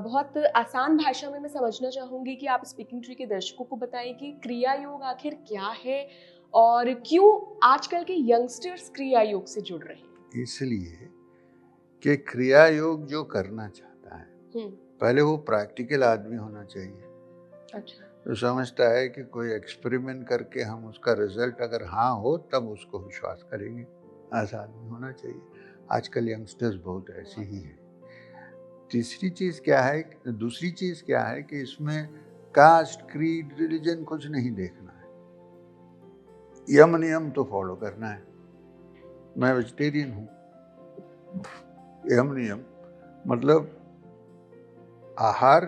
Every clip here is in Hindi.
बहुत आसान भाषा में मैं समझना चाहूंगी कि आप स्पीकिंग ट्री के दर्शकों को बताएं कि क्रिया योग आखिर क्या है और क्यों आजकल के यंगस्टर्स क्रिया योग से जुड़ रहे हैं। इसलिए कि क्रिया योग जो करना चाहता है पहले वो प्रैक्टिकल आदमी होना चाहिए। अच्छा। तो समझता है कि कोई एक्सपेरिमेंट करके हम उसका रिजल्ट अगर हाँ हो तब उसको विश्वास करेंगे, ऐसा आदमी होना चाहिए। आजकल यंगस्टर्स बहुत ऐसे ही हैं। दूसरी चीज़ क्या है कि इसमें कास्ट, क्रीड, रिलीजन कुछ नहीं देखना है। यम नियम तो फॉलो करना है। मैं वेजिटेरियन हूँ। यम नियम मतलब आहार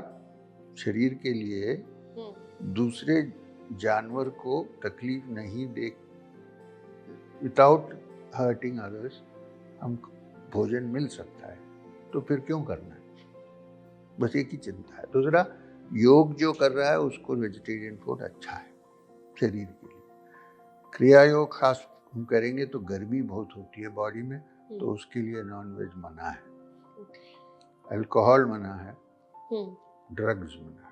शरीर के लिए दूसरे जानवर को तकलीफ नहीं दे, विदाउट हर्टिंग अदर्स हम भोजन मिल सकता है, तो फिर क्यों करना है? बस एक ही चिंता है। दूसरा, योग जो कर रहा है उसको वेजिटेरियन फूड अच्छा है शरीर के लिए। क्रिया योग खास हम करेंगे तो गर्मी बहुत होती है बॉडी में, तो उसके लिए नॉन वेज मना है, अल्कोहल मना है, ड्रग्स मना है।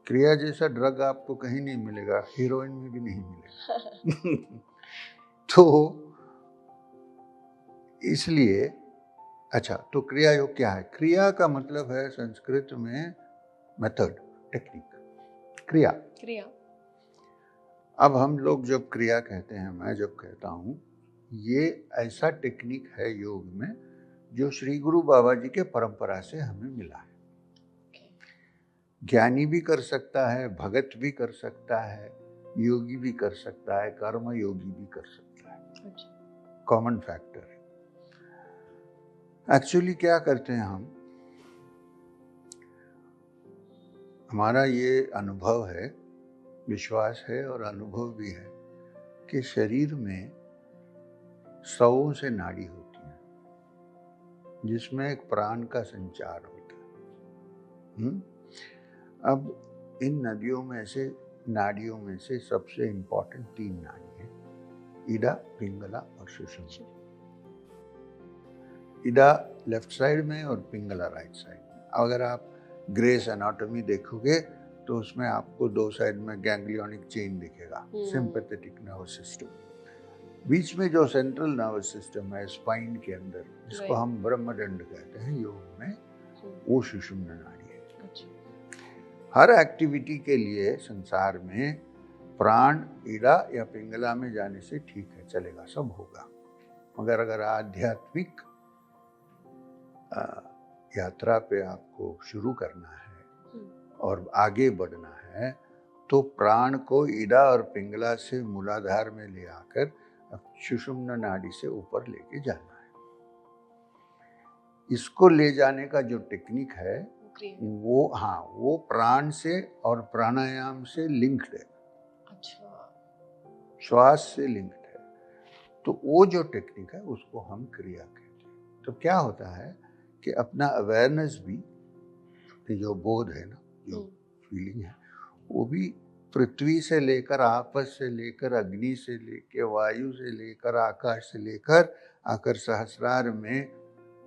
क्रिया जैसा ड्रग आपको कहीं नहीं मिलेगा, हीरोइन में भी नहीं मिलेगा। तो इसलिए अच्छा, तो क्रिया योग क्या है? क्रिया का मतलब है संस्कृत में मेथड, टेक्निक, क्रिया। अब हम लोग जब क्रिया कहते हैं, मैं जब कहता हूँ, ये ऐसा टेक्निक है योग में जो श्री गुरु बाबा जी के परंपरा से हमें मिला है। ज्ञानी भी कर सकता है, भगत भी कर सकता है, योगी भी कर सकता है, कर्म योगी भी कर सकता है। कॉमन फैक्टर है। एक्चुअली क्या करते हैं हम, हमारा ये अनुभव है, विश्वास है और अनुभव भी है कि शरीर में 100 से नाड़ी होती है जिसमें एक प्राण का संचार होता है। अब इन नाड़ियों में से सबसे इंपॉर्टेंट 3 नाड़ी है, इडा, पिंगला और सुषुम्ना। इडा लेफ्ट साइड में और पिंगला राइट साइड में। अगर आप ग्रेस एनाटॉमी देखोगे तो उसमें आपको 2 साइड में गैंग्लियोनिक चेन दिखेगा, सिंपैथेटिक नर्वस सिस्टम। बीच में जो सेंट्रल नर्वस सिस्टम है स्पाइन के अंदर, जिसको हम ब्रह्मदंड कहते हैं योग में, वो सुषुम्ना नाड़ी है। हर एक्टिविटी के लिए संसार में प्राण इडा या पिंगला में जाने से ठीक है, चलेगा, सब होगा। मगर अगर आध्यात्मिक यात्रा पे आपको शुरू करना है और आगे बढ़ना है तो प्राण को इडा और पिंगला से मूलाधार में ले आकर सुषुम्ना नाड़ी से ऊपर लेके जाना है। इसको ले जाने का जो टेक्निक है वो प्राण से और प्राणायाम से लिंक्ड है। अच्छा। श्वास से लिंक्ड है। तो वो जो टेक्निक है उसको हम क्रिया कहते हैं। तो क्या होता है कि अपना अवेयरनेस भी, जो बोध है ना, जो फीलिंग है, वो भी पृथ्वी से लेकर, आपस से लेकर, अग्नि से लेकर, वायु से लेकर, आकाश से लेकर आकर सहस्रार में,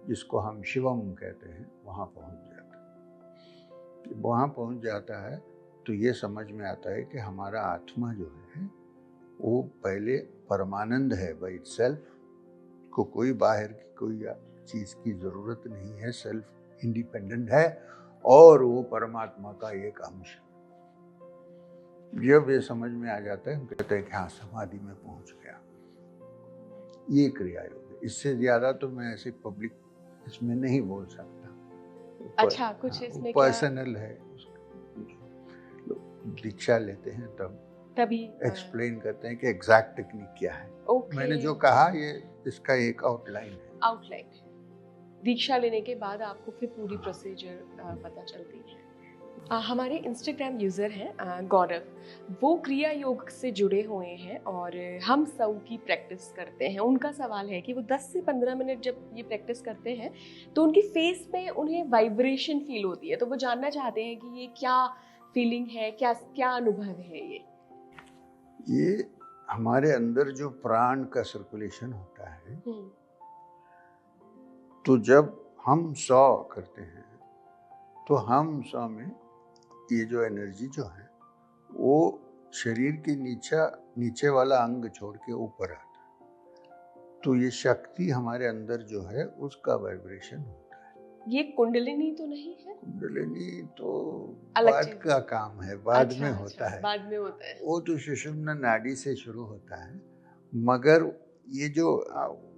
जिसको हम शिवम कहते हैं, वहाँ पहुँच जाता है। तो ये समझ में आता है कि हमारा आत्मा जो है वो पहले परमानंद है बाय इटसेल्फ, को कोई बाहर की कोई चीज़ की ज़रूरत नहीं है, सेल्फ इंडिपेंडेंट है और वो परमात्मा का एक अंश है। जब ये समझ में आ जाता है, हम कहते हैं कि हाँ, समाधि में पहुंच गया। ये क्रिया योग है। इससे ज्यादा तो मैं ऐसे पब्लिक इसमें नहीं बोल सकता। अच्छा, कुछ इसमें पर्सनल है। दीक्षा लेते हैं तभी एक्सप्लेन करते हैं कि एग्जैक्ट टेक्निक क्या है। मैंने जो कहा ये इसका एक आउटलाइन है। दीक्षा लेने के बाद आपको फिर पूरी प्रोसीजर पता चलती है। हमारे इंस्टाग्राम यूज़र हैं गौरव, वो क्रिया योग से जुड़े हुए हैं और हम सब की प्रैक्टिस करते हैं। उनका सवाल है कि वो 10 से 15 मिनट जब ये प्रैक्टिस करते हैं तो उनकी फेस पे उन्हें वाइब्रेशन फील होती है। तो वो जानना चाहते हैं कि ये क्या फीलिंग है, क्या अनुभव है ये हमारे अंदर जो प्राण का सर्कुलेशन होता है, तो जब हम 100 करते हैं तो हम सौ में ये जो एनर्जी जो है वो शरीर के नीचे वाला अंग छोड़ के ऊपर आता है, तो ये शक्ति हमारे अंदर जो है उसका वाइब्रेशन होता है। ये कुंडलिनी तो नहीं है? कुंडलिनी तो अलग बाद चीज़ का काम है, बाद में होता है, बाद में होता है। वो तो सुषुम्ना नाड़ी से शुरू होता है। मगर ये जो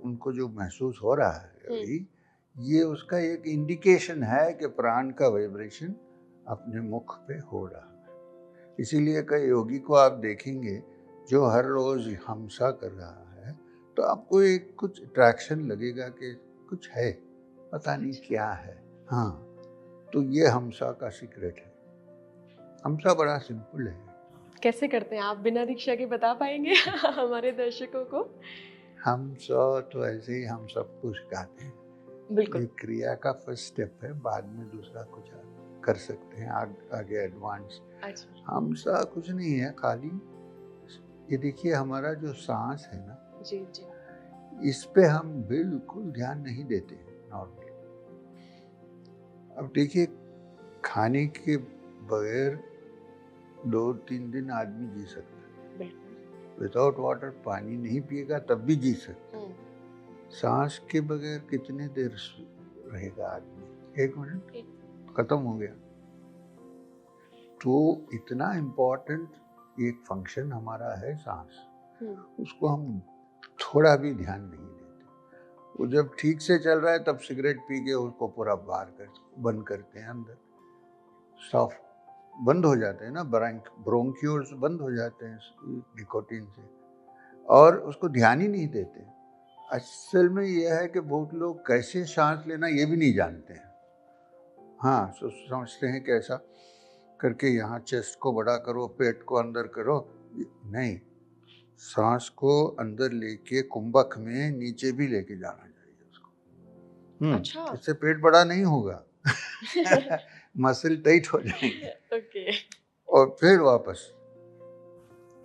उनको जो महसूस हो रहा है अभी, ये उसका एक इंडिकेशन है कि प्राण का वाइब्रेशन अपने मुख पे हो रहा है। इसीलिए कई योगी को आप देखेंगे जो हर रोज हमसा कर रहा है, तो आपको एक कुछ अट्रैक्शन लगेगा कि कुछ है, पता नहीं क्या है। हाँ, तो ये हमसा का सीक्रेट है। हमसा बड़ा सिंपल है। कैसे करते हैं आप, बिना दीक्षा के बता पाएंगे हमारे दर्शकों को? हम सौ तो ऐसे ही हम सब कुछ गाते हैं। बिल्कुल। ये क्रिया का फर्स्ट स्टेप है, बाद में दूसरा कुछ कर सकते हैं आगे एडवांस। अच्छा। हम सा कुछ नहीं है, खाली ये देखिए हमारा जो सांस है ना, जी जी, इस पे हम बिल्कुल ध्यान नहीं देते हैं नॉर्मली। अब देखिए, खाने के बगैर 2-3 दिन आदमी जी सकता है। बिल्कुल। विदाउट वाटर, पानी नहीं पिएगा तब भी जी सकता है। सांस के बगैर कितने देर रहेगा आदमी? 1 मिनट, खत्म हो गया। तो इतना इम्पोर्टेंट एक फंक्शन हमारा है सांस, उसको हम थोड़ा भी ध्यान नहीं देते। वो जब ठीक से चल रहा है तब सिगरेट पी के उसको पूरा बंद करते हैं, अंदर सॉफ्ट बंद हो जाते हैं ना, ब्रोंक्यूल्स बंद हो जाते हैं निकोटीन से, और उसको ध्यान ही नहीं देते। असल में यह है कि बहुत लोग कैसे सांस लेना ये भी नहीं जानते हैं। हाँ, समझते हैं कि ऐसा करके यहाँ चेस्ट को बड़ा करो, पेट को अंदर करो। नहीं, सांस को अंदर लेके कुंभक में नीचे भी लेके जाना चाहिए उसको। अच्छा। इससे पेट बड़ा नहीं होगा मसल टाइट हो जाएंगे। ओके। और फिर वापस।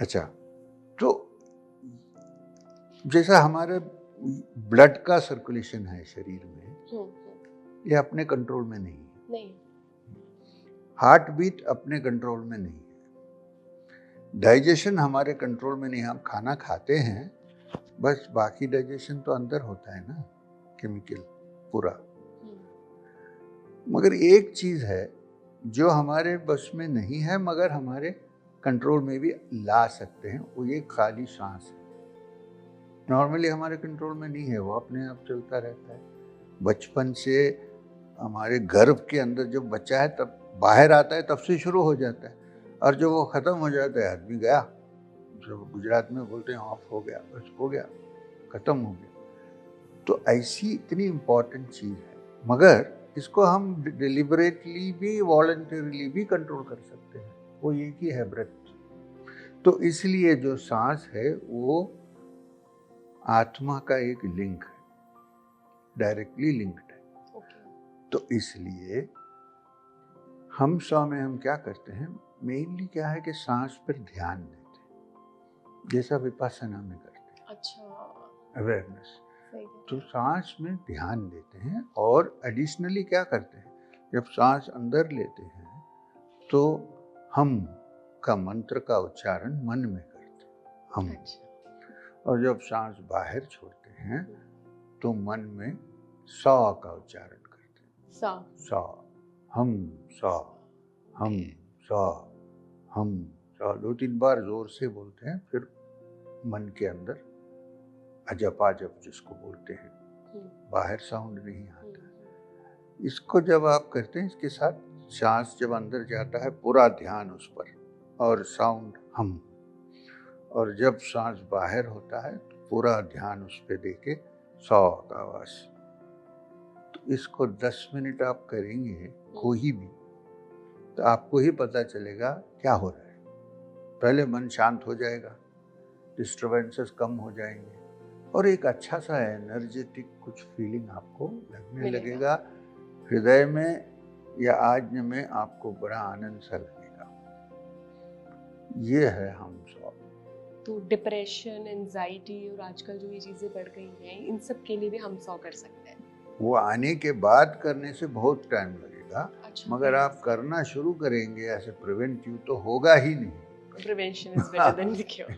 अच्छा, तो जैसा हमारे ब्लड का सर्कुलेशन है शरीर में, ये अपने कंट्रोल में नहीं। हार्ट बीट अपने कंट्रोल में नहीं है। डाइजेशन हमारे कंट्रोल में नहीं। हम खाना खाते हैं बस, बाकी डाइजेशन तो अंदर होता है ना, केमिकल पूरा। मगर एक चीज है जो हमारे बस में नहीं है मगर हमारे कंट्रोल में भी ला सकते हैं, वो ये खाली सांस है। नॉर्मली हमारे कंट्रोल में नहीं है, वो अपने आप चलता रहता है। बचपन से हमारे गर्भ के अंदर जब बच्चा है तब बाहर आता है, तब से शुरू हो जाता है, और जब वो खत्म हो जाता है आदमी गया, जब गुजरात में बोलते हैं ऑफ हो गया, बस हो गया, खत्म हो गया। तो ऐसी इतनी इम्पोर्टेंट चीज है, मगर इसको हम डिलिबरेटली भी वॉलंटरीली भी कंट्रोल कर सकते हैं। वो ये की है ब्रेथ। तो इसलिए जो सांस है वो आत्मा का एक लिंक है, डायरेक्टली लिंक्ड है। तो इसलिए हम सौ में हम क्या करते हैं, मेनली क्या है कि सांस पर ध्यान देते हैं, जैसा विपश्यना में करते हैं। अच्छा, अवेयरनेस। तो सांस में ध्यान देते हैं, और एडिशनली क्या करते हैं, जब सांस अंदर लेते हैं तो हम का मंत्र का उच्चारण मन में करते हैं, हम। और जब सांस बाहर छोड़ते हैं तो मन में सा का उच्चारण करते हैं। सा, हम सा, हम सा, हम सा 2-3 बार जोर से बोलते हैं। फिर मन के अंदर अजपा जप जिसको बोलते हैं, बाहर साउंड नहीं आता। इसको जब आप करते हैं, इसके साथ सांस जब अंदर जाता है पूरा ध्यान उस पर, और साउंड हम, और जब सांस बाहर होता है तो पूरा ध्यान उस पर देके 100 का आवाज। तो इसको 10 मिनट आप करेंगे कोई भी, तो आपको ही पता चलेगा क्या हो रहा है। पहले मन शांत हो जाएगा, डिस्टर्बेंसेस कम हो जाएंगे, और एक अच्छा सा एनर्जेटिक कुछ फीलिंग आपको लगने लगेगा हृदय में, या आज्ञ में आपको बड़ा आनंद सा लगेगा। ये है हम सौ। तो डिप्रेशन, एंजाइटी और आजकल जो ये चीजें बढ़ गई हैं, इन सब के लिए भी हम सौ कर सकते हैं। वो आने के बाद करने से बहुत टाइम लगेगा। पड़ेगा। अच्छा, मगर आप करना शुरू करेंगे ऐसे प्रिवेंटिव तो होगा ही नहीं। Prevention is better than the cure.